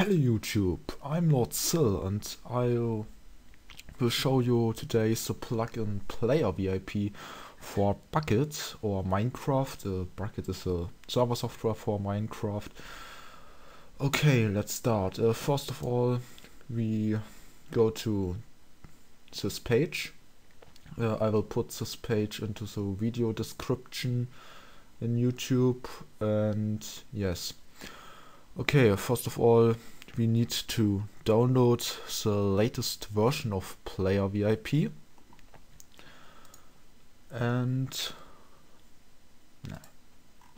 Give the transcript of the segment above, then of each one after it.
Hey YouTube, I'm Lord Sill and I will show you today the plugin PlayerVIP for Bukkit or Minecraft. Bukkit is a server software for Minecraft. Okay, let's start. First of all, we go to this page. I will put this page into the video description in YouTube, and yes. Okay, first of all, we need to download the latest version of PlayerVIP. And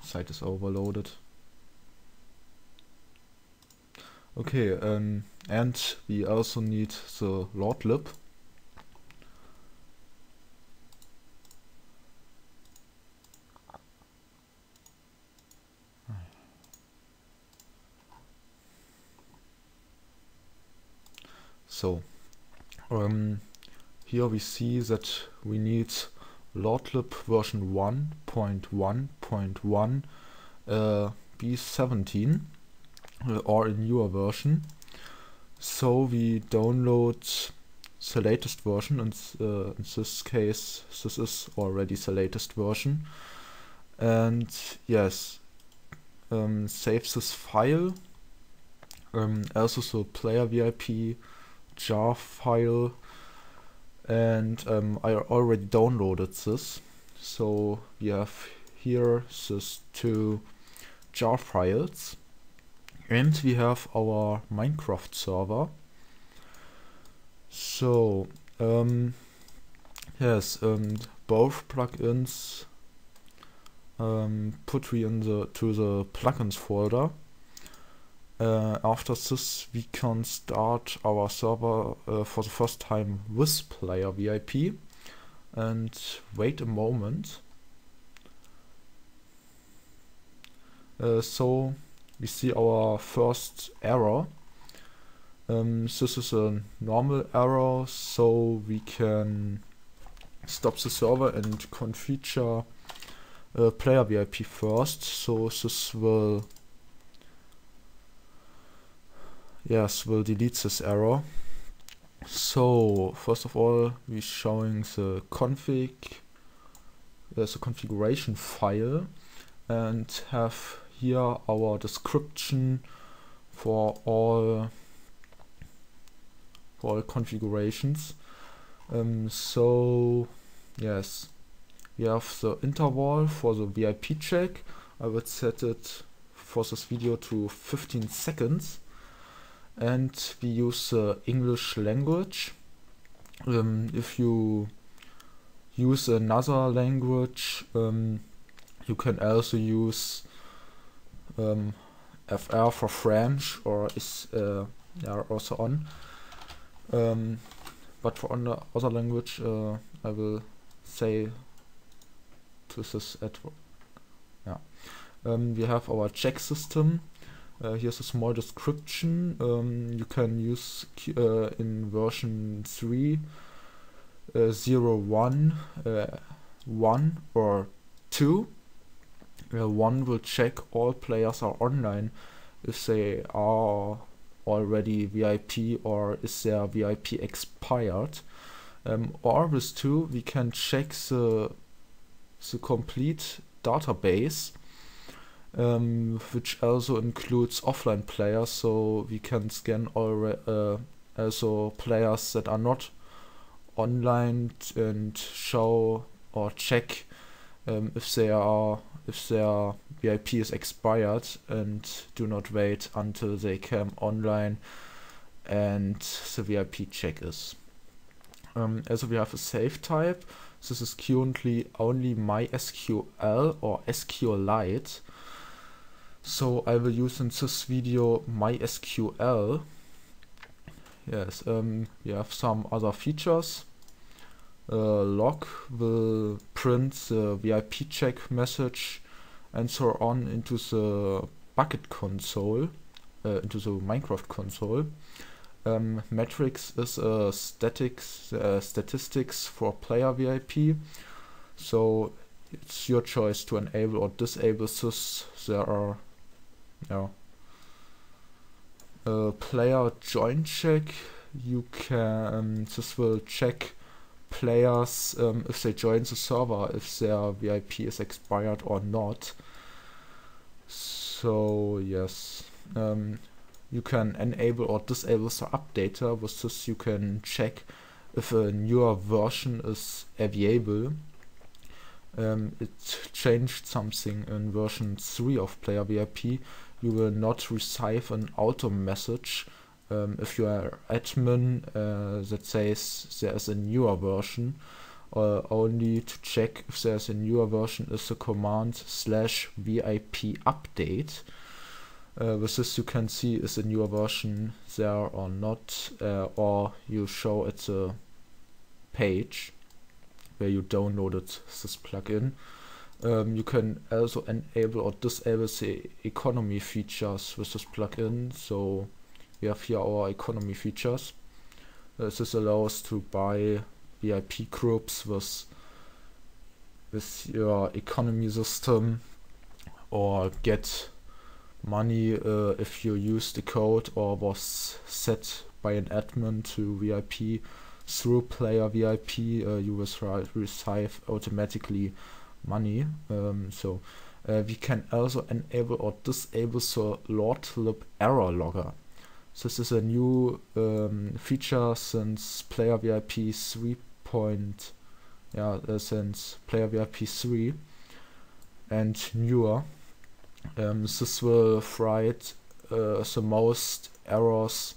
site is overloaded. Okay, and we also need the Lord lib. So, here we see that we need Lord lib version 1.1.1 B17 or a newer version. So we download the latest version, and in this case this is already the latest version. And yes, save this file, also the PlayerVIP jar file, and I already downloaded this. So we have here these two jar files, and we have our Minecraft server. So yes, both plugins put we into the plugins folder. After this, we can start our server for the first time with PlayerVIP, and wait a moment. So we see our first error. This is a normal error, so we can stop the server and configure PlayerVIP first. So this will delete this error. So first of all, we're showing the configuration file, and have here our description for all configurations. So yes, we have the interval for the VIP check. I would set it for this video to 15 seconds. And we use the English language. If you use another language, you can also use FR for French, or is also on. But for other language, I will say to this we have our check system. Here's a small description. You can use in version 3.0.1 1 or 2. 1 will check all players are online if they are already VIP, or is their VIP expired. Or with 2 we can check the complete database, which also includes offline players, so we can scan also players that are not online and show or check if their VIP is expired, and do not wait until they come online and the VIP check is. Also we have a save type. This is currently only MySQL or SQLite. So I will use in this video MySQL. Yes, we have some other features. Log will print the VIP check message and so on into the Bukkit console, into the Minecraft console. Metrics is statistics for PlayerVIP. So it's your choice to enable or disable this. There are player join check, you can this will check players if they join the server, if their VIP is expired or not. So yes, you can enable or disable the updater. With this you can check if a newer version is available. It changed something in version 3 of PlayerVIP. You will not receive an auto message if you are admin that says there is a newer version. Only to check if there's a newer version is the command /VIP update. With this you can see is a newer version there or not, or you show at the page where you downloaded this plugin. You can also enable or disable the economy features with this plugin. So we have here our economy features. This allows to buy VIP groups with your economy system, or get money if you use the code or was set by an admin to VIP through PlayerVIP. You will receive automatically money. So we can also enable or disable the Lordlib error logger. This is a new feature since PlayerVIP 3. Since PlayerVIP 3 and newer. This will write the most errors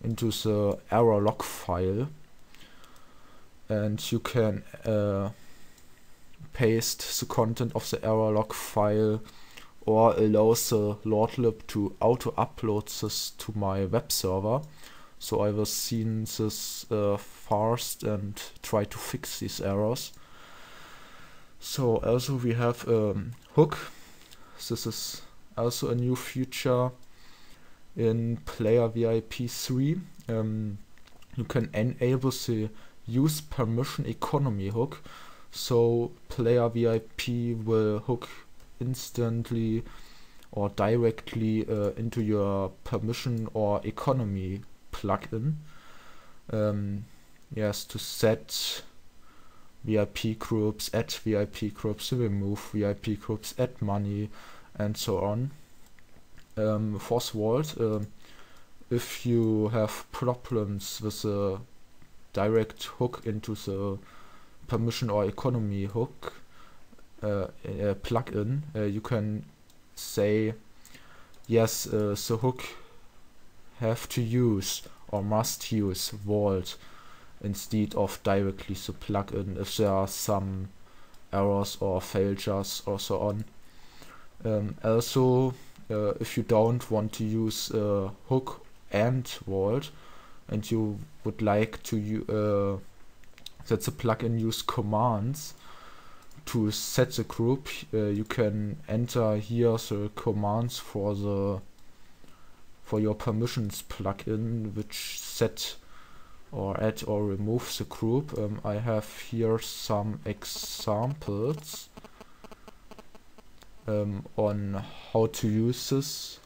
into the error log file, and you can paste the content of the error log file or allow the Lordlib to auto upload this to my web server. So I will see this first and try to fix these errors. So also we have hook. This is also a new feature in PlayerVIP 3. You can enable the use permission economy hook. So PlayerVIP will hook instantly or directly into your permission or economy plugin. Yes, to set VIP groups, add VIP groups, remove VIP groups, add money, and so on. Fourth vault, if you have problems with a direct hook into the permission or economy hook plugin, you can say yes, the hook have to use or must use vault instead of directly the plugin if there are some errors or failures or so on. Also, if you don't want to use hook and vault, and you would like to that the plugin use commands to set the group, you can enter here the commands for your permissions plugin, which set or add or remove the group. I have here some examples on how to use this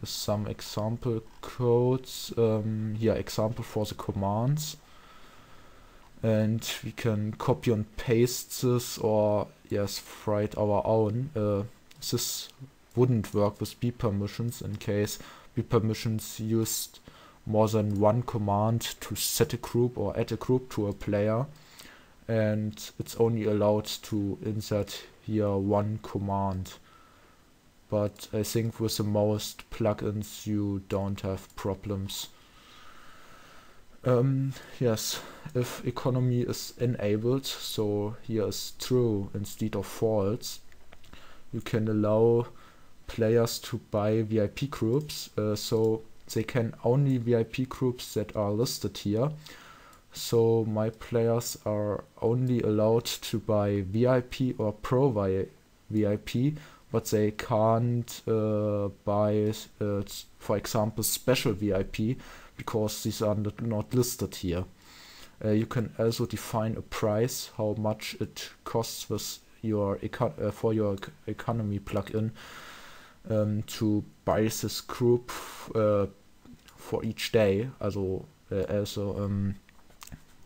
with some example codes. Here, example for the commands, and we can copy and paste this, or yes, write our own. This wouldn't work with B permissions in case B permissions used more than one command to set a group or add a group to a player, and it's only allowed to insert here one command. But I think with the most plugins you don't have problems. Yes, if economy is enabled, so here is true instead of false, you can allow players to buy VIP groups, so they can only VIP groups that are listed here. So my players are only allowed to buy VIP or Pro VIP, but they can't buy, for example, Special VIP, because these are not listed here. You can also define a price, how much it costs with your for your economy plugin to buy this group for each day, also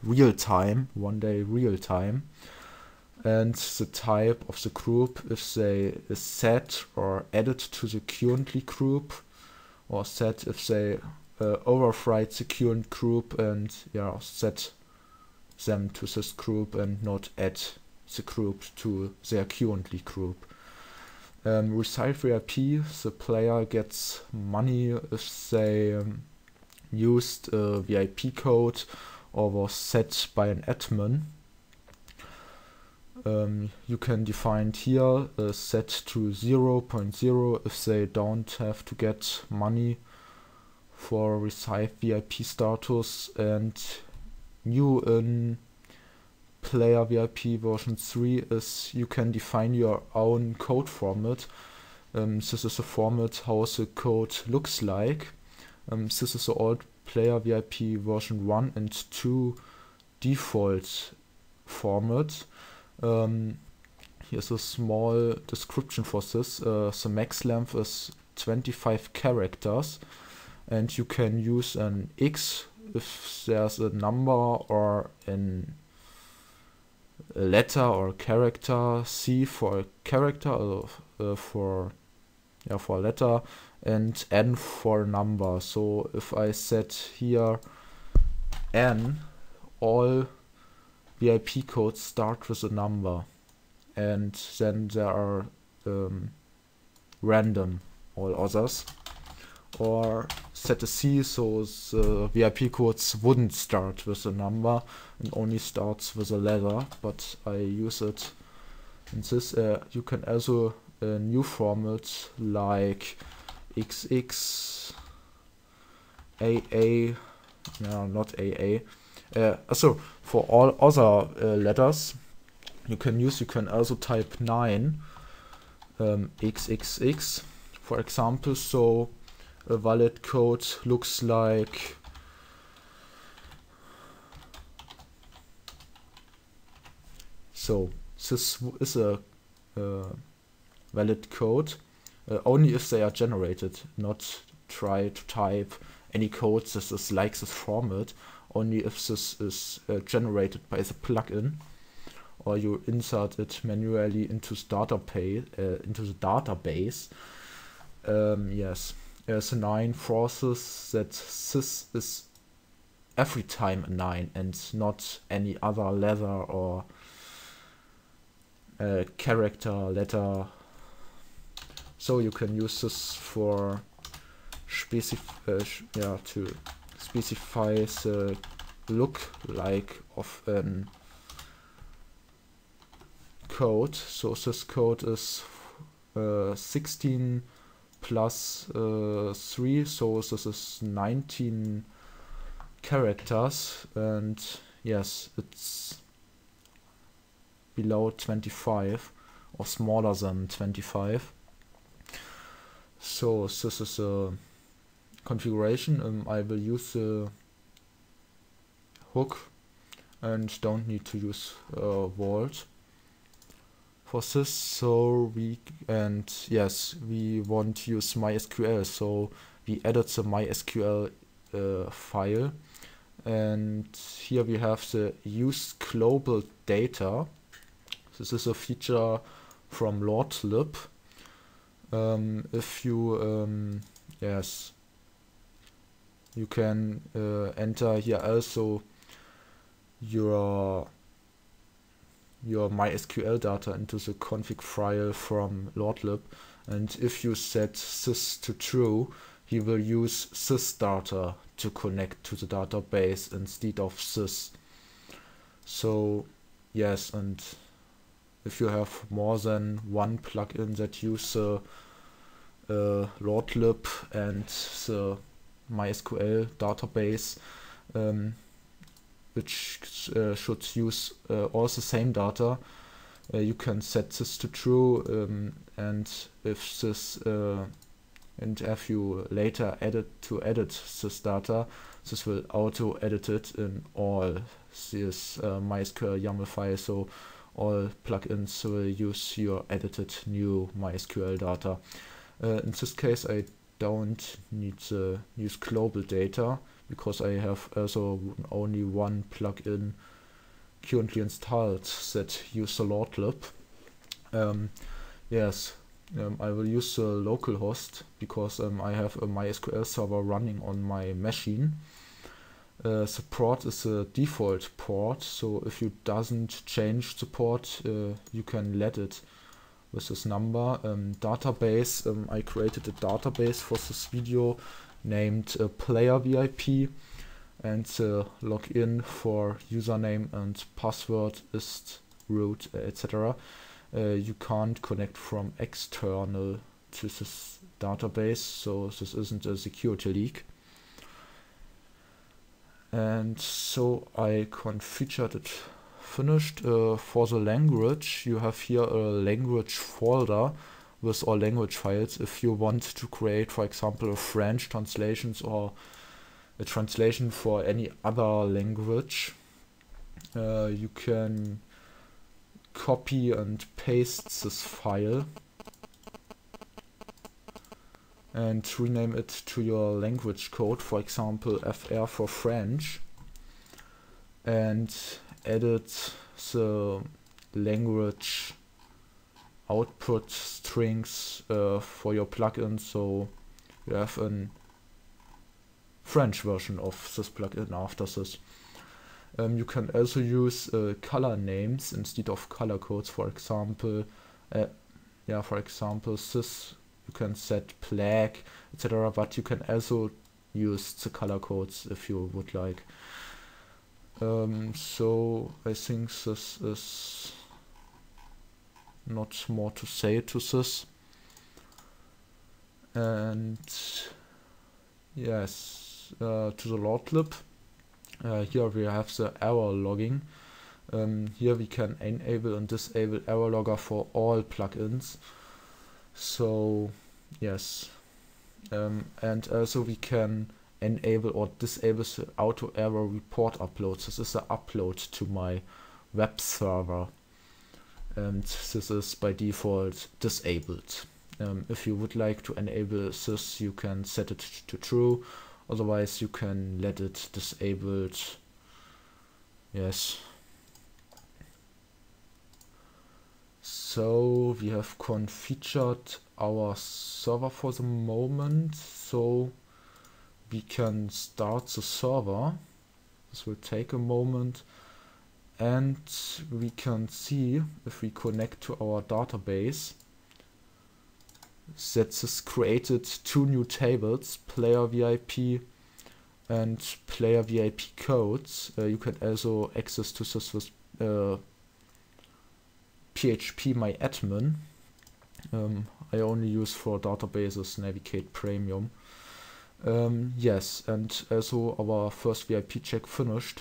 real time, 1 day real time. And the type of the group, if they is set or added to the currently group, or set if they override the current group and set them to this group and not add the group to their currently group. Recite VIP, the player gets money if they used a VIP code or was set by an admin. You can define here set to 0.0 if they don't have to get money for Recite VIP status, and new in Player VIP version 3 is you can define your own code format. This is a format how the code looks like. This is the old Player VIP version 1 and 2 default format. Here's a small description for this. The max length is 25 characters, and you can use an X if there's a number or a letter or character, C for a character, for a letter, and N for a number. So if I set here N, all VIP codes start with a number, and then there are random all others. Or set a C, so the VIP codes wouldn't start with a number and only starts with a letter, but I use it in this. You can also new formats like XX, AA, not AA. So for all other letters you can also type 9 XXX, for example. So a valid code looks like so. This is a valid code only if they are generated, not try to type any code this is like this format, only if this is generated by the plugin, or you insert it manually into the database. Yes. The 9 forces that this is every time a 9 and not any other letter or character, letter. So you can use this for to specify the look like of an code. So this code is 16 plus 3, so this is 19 characters, and yes, it's below 25 or smaller than 25. So this is a configuration. I will use the hook and don't need to use Vault for this. So we want to use MySQL, so we added the MySQL file, and here we have the use global data. This is a feature from LordLib. If you you can enter here also your MySQL data into the config file from LordLib, and if you set this to true, he will use this data to connect to the database instead of this. So yes, and if you have more than one plugin that use the LordLib and the MySQL database, which should use all the same data, you can set this to true, and if this and if you later edit this data, this will auto edit it in all this MySQL YAML file. So all plugins will use your edited new MySQL data. In this case, I don't need to use global data because I have also only one plugin currently installed that use the lordlib. Yes, I will use the local host because I have a MySQL server running on my machine. The port is a default port, so if you doesn't change the port, you can let it with this number. Database, I created a database for this video named PlayerVIP, and the login for username and password is root, etc. You can't connect from external to this database, so this isn't a security leak. And so I configured it finished. For the language, you have here a language folder with all language files. If you want to create, for example, a French translations or a translation for any other language, you can copy and paste this file and rename it to your language code, for example FR for French, and edit the language output strings for your plugin, so you have a French version of this plugin after this. You can also use color names instead of color codes. For example, this you can set black, etc. But you can also use the color codes if you would like. So I think this is not more to say to this. And yes, to the lordlib. Here we have the error logging. Here we can enable and disable error logger for all plugins. So yes, and also we can enable or disable the auto error report uploads. This is the upload to my web server, and this is by default disabled. If you would like to enable this, you can set it to true. Otherwise, you can let it disabled. Yes. So we have configured our server for the moment, so we can start the server. This will take a moment, and we can see if we connect to our database that this created two new tables, PlayerVIP and PlayerVIP codes. You can also access to this with PHP MyAdmin. I only use for databases Navigate Premium. Yes, and also our first VIP check finished.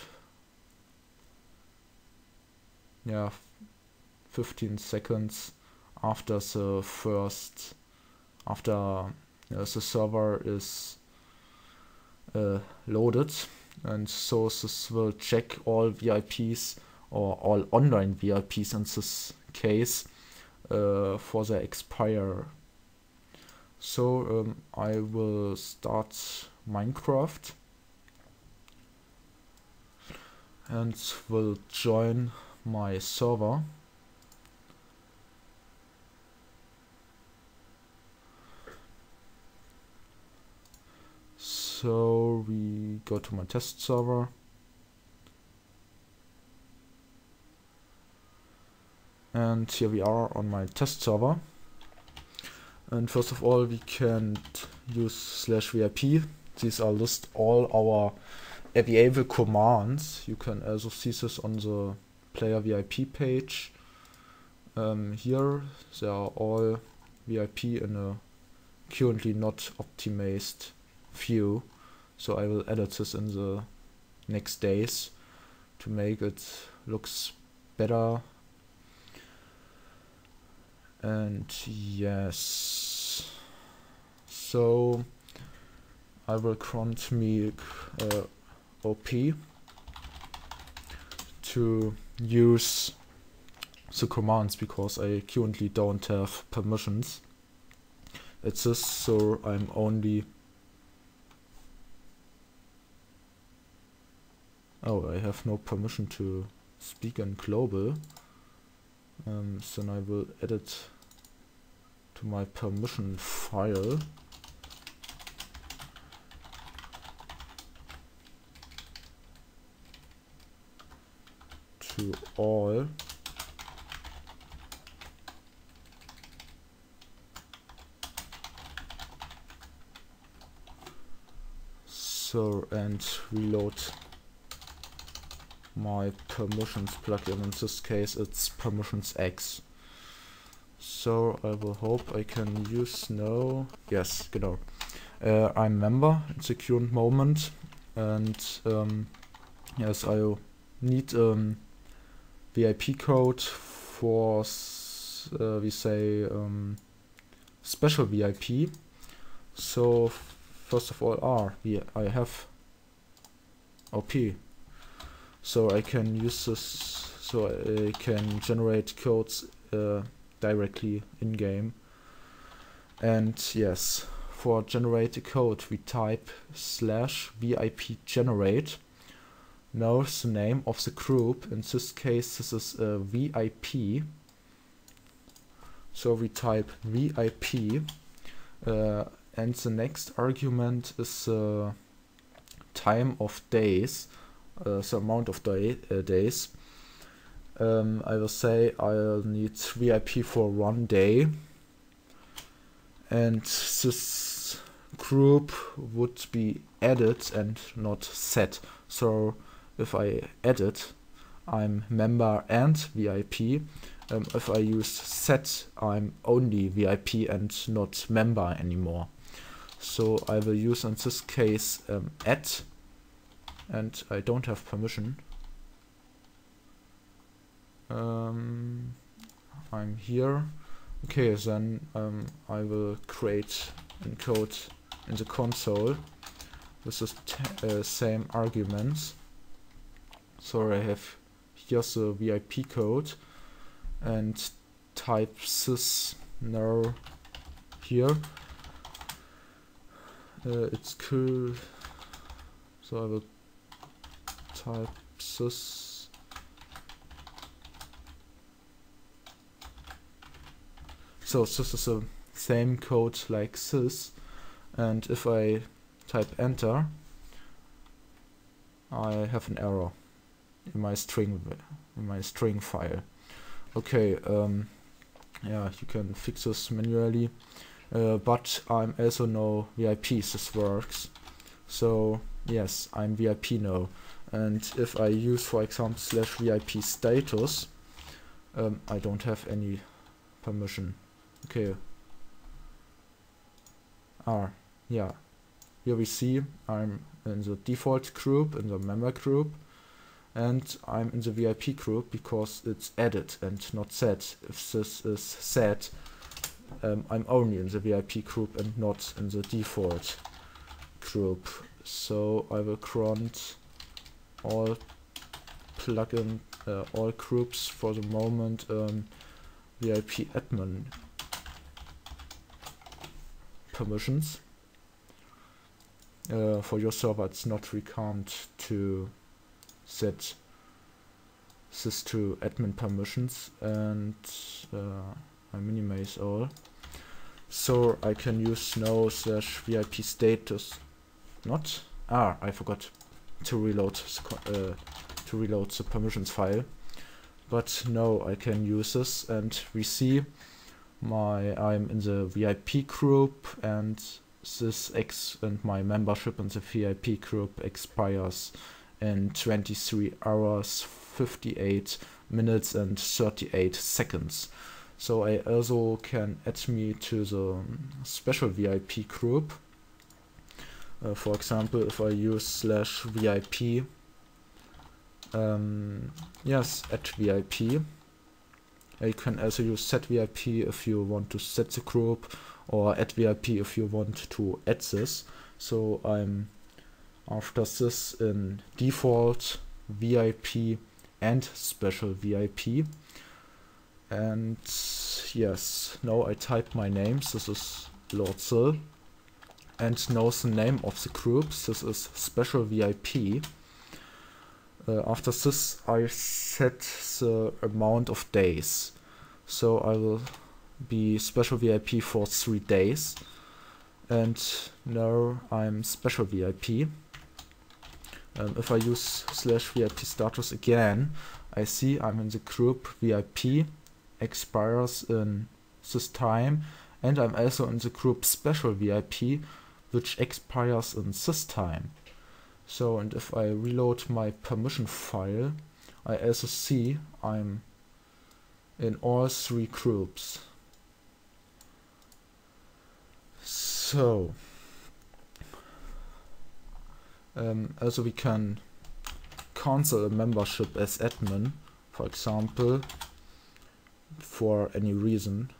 Yeah, 15 seconds after the first, the server is loaded, and so this will check all VIPs or all online VIPs in this case for the expire. So I will start Minecraft and will join my server. So we go to my test server. And here we are on my test server. And first of all, we can use /VIP. These are list all our available commands. You can also see this on the PlayerVIP page. Here they are all VIP in a currently not optimized view. So I will edit this in the next days to make it looks better. And yes, so I will grant me OP to use the commands because I currently don't have permissions. It's this, so I'm only. Oh, I have no permission to speak in global. So I will add it to my permission file. To all. So, and reload my permissions plugin. In this case it's permissions X. So I will hope I can use no. Yes, genau. I'm member in the current moment, and yes, I need VIP code for we say special VIP. So first of all, I have OP, so I can use this. So I can generate codes directly in game. And yes, for generate a code we type /VIP generate. Now the name of the group, in this case this is VIP, so we type VIP, and the next argument is time of days, the amount of days. I will say I'll need VIP for 1 day, and this group would be added and not set. So if I add it, I'm member and VIP. If I use set, I'm only VIP and not member anymore. So I will use in this case add, and I don't have permission. I'm here. Okay, then I will create and code in the console with the same arguments. So I have here's the VIP code, and type this now here. It's cool. So I will type this. So this is the same code like this, and if I type enter, I have an error in my string file. Okay, yeah, you can fix this manually, but I'm also no VIP. This works. So yes, I'm VIP now, and if I use, for example, /VIP status, I don't have any permission. Okay. Yeah. Here we see I'm in the default group, in the member group, and I'm in the VIP group because it's added and not set. If this is set, I'm only in the VIP group and not in the default group. So I will grunt all plugin, all groups for the moment, VIP admin permissions. For your server it's not required to set this to admin permissions, and I minimize all. So I can use now /VIP status not. I forgot to reload the permissions file. But now I can use this, and we see I'm in the VIP group, and this and my membership in the VIP group expires in 23 hours, 58 minutes and 38 seconds. So I also can add me to the special VIP group. For example, if I use /VIP, yes, add VIP. You can also use set VIP if you want to set the group, or add VIP if you want to add this. So I'm after this in default, VIP and special VIP. And yes, now I type my names. This is Lord Sil and knows the name of the groups. This is special VIP. After this I set the amount of days. So I will be special VIP for 3 days. And now I'm special VIP. If I use /VIP status again, I see I'm in the group VIP, expires in this time, and I'm also in the group special VIP, which expires in this time. So, and if I reload my permission file, I also see I'm in all 3 groups. So, also we can cancel a membership as admin, for example, for any reason.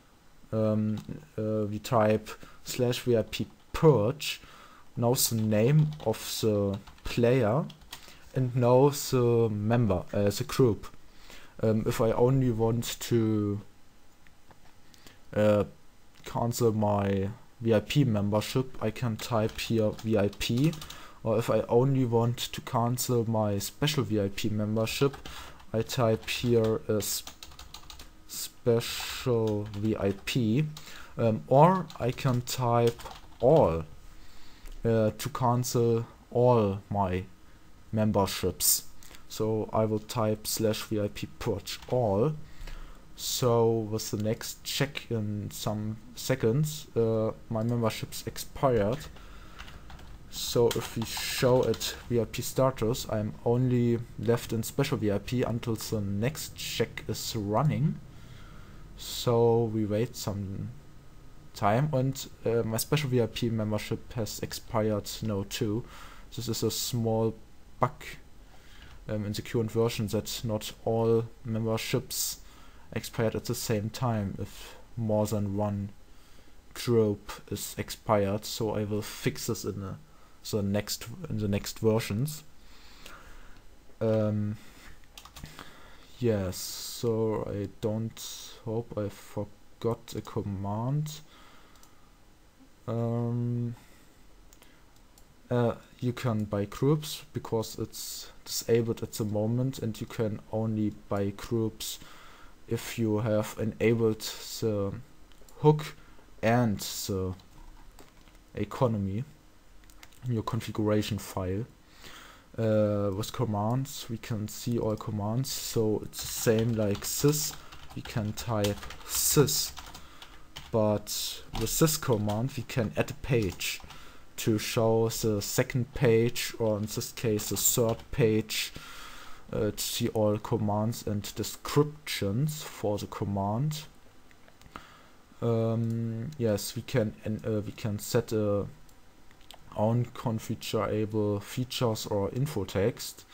We type /VIP purge, knows the name of the player and knows the member, the group. If I only want to cancel my VIP membership, I can type here VIP. Or if I only want to cancel my special VIP membership, I type here a special VIP. Or I can type all to cancel all my memberships. So I will type /VIP purge all. So with the next check in some seconds, my membership's expired. So if we show it VIP status, I'm only left in special VIP until the next check is running. So we wait some time, and my special VIP membership has expired now too. This is a small bug in the current version, that not all memberships expired at the same time if more than one group is expired. So I will fix this in the next versions. Yes, so I don't hope I forgot a command. You can buy groups because it's disabled at the moment, and you can only buy groups if you have enabled the hook and the economy in your configuration file. With commands, we can see all commands, so it's the same like this. We can type this, but with this command we can add a page to show the second page, or in this case the third page, to see all commands and descriptions for the command. Yes, we can set a own configurable features or info text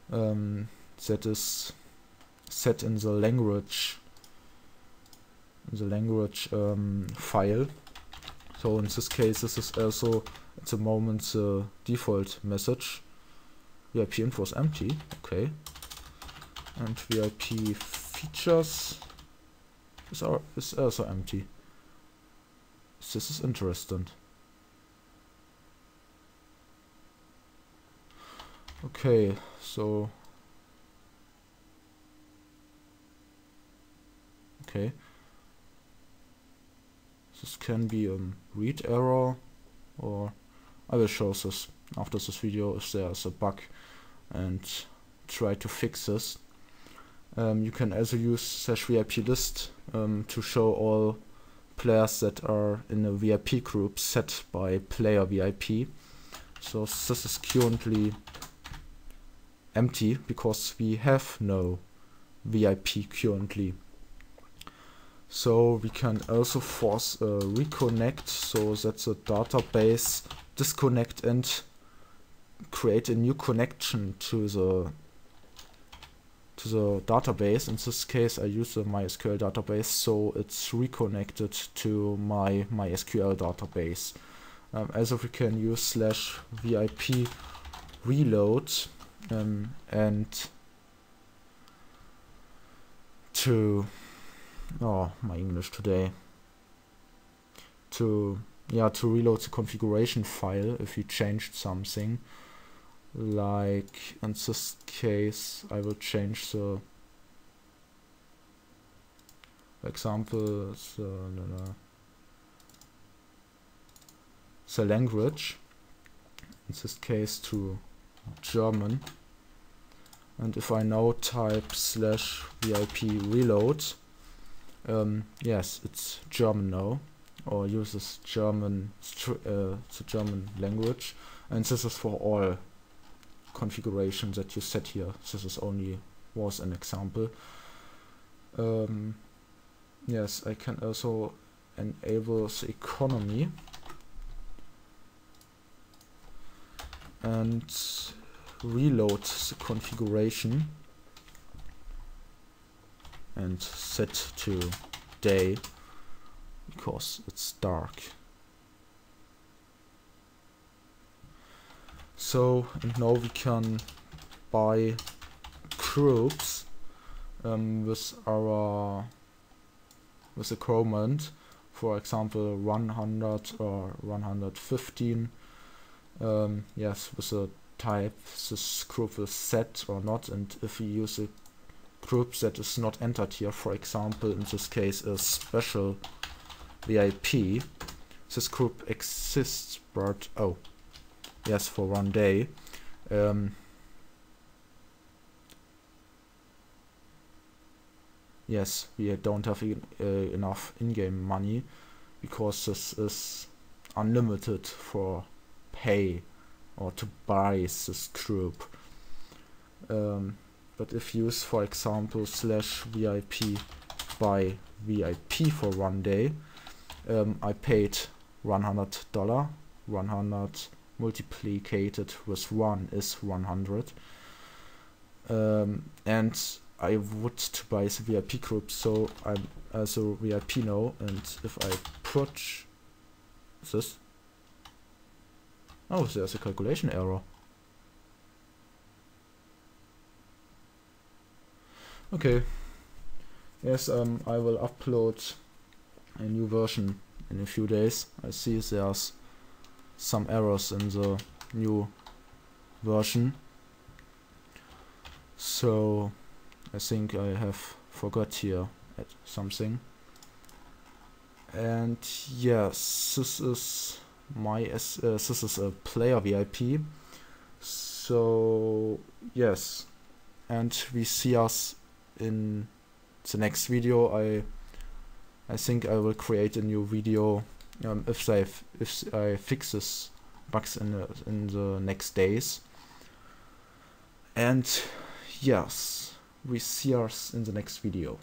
that is set in the language file. So in this case, this is also at the moment the default message. VIP info is empty, okay, and VIP features is also empty. This is interesting. Okay, so this can be a read error, or I will show this after this video if there's a bug and try to fix this. You can also use /VIP list to show all players that are in a VIP group set by player VIP. So this is currently empty because we have no VIP currently. So we can also force a reconnect, so that the database disconnect and create a new connection to the database. In this case I use the MySQL database, so it's reconnected to my MySQL database. Also we can use /VIP reload and to my English today, to reload the configuration file if you changed something. Like in this case, I will change the example, the language, in this case to German. And if I now type /VIP reload, yes, it's German now, or uses German, the German language, and this is for all configurations that you set here. This is was an example. Yes, I can also enable the economy and reload the configuration and set to day because it's dark. So, and now we can buy groups with a comment, for example 100 or 115. Yes, with a type this group is set or not, and if we use a group that is not entered here, for example in this case a special VIP, this group exists but yes, for 1 day. Yes, we don't have enough in-game money because this is unlimited for pay or to buy this group. But if you use, for example, /VIP buy VIP for 1 day, I paid $100. 100 multiplied with 1 is 100. And I would to buy the VIP group, so I'm also VIP now, and if I approach this, oh, there's a calculation error. Okay. Yes, I will upload a new version in a few days. I see there's some errors in the new version. So I think I have forgot here at something. And yes, this is my this is a player VIP. So yes, and we see us in the next video. I think I will create a new video if I fix this bugs in the next days. And yes, we see us in the next video.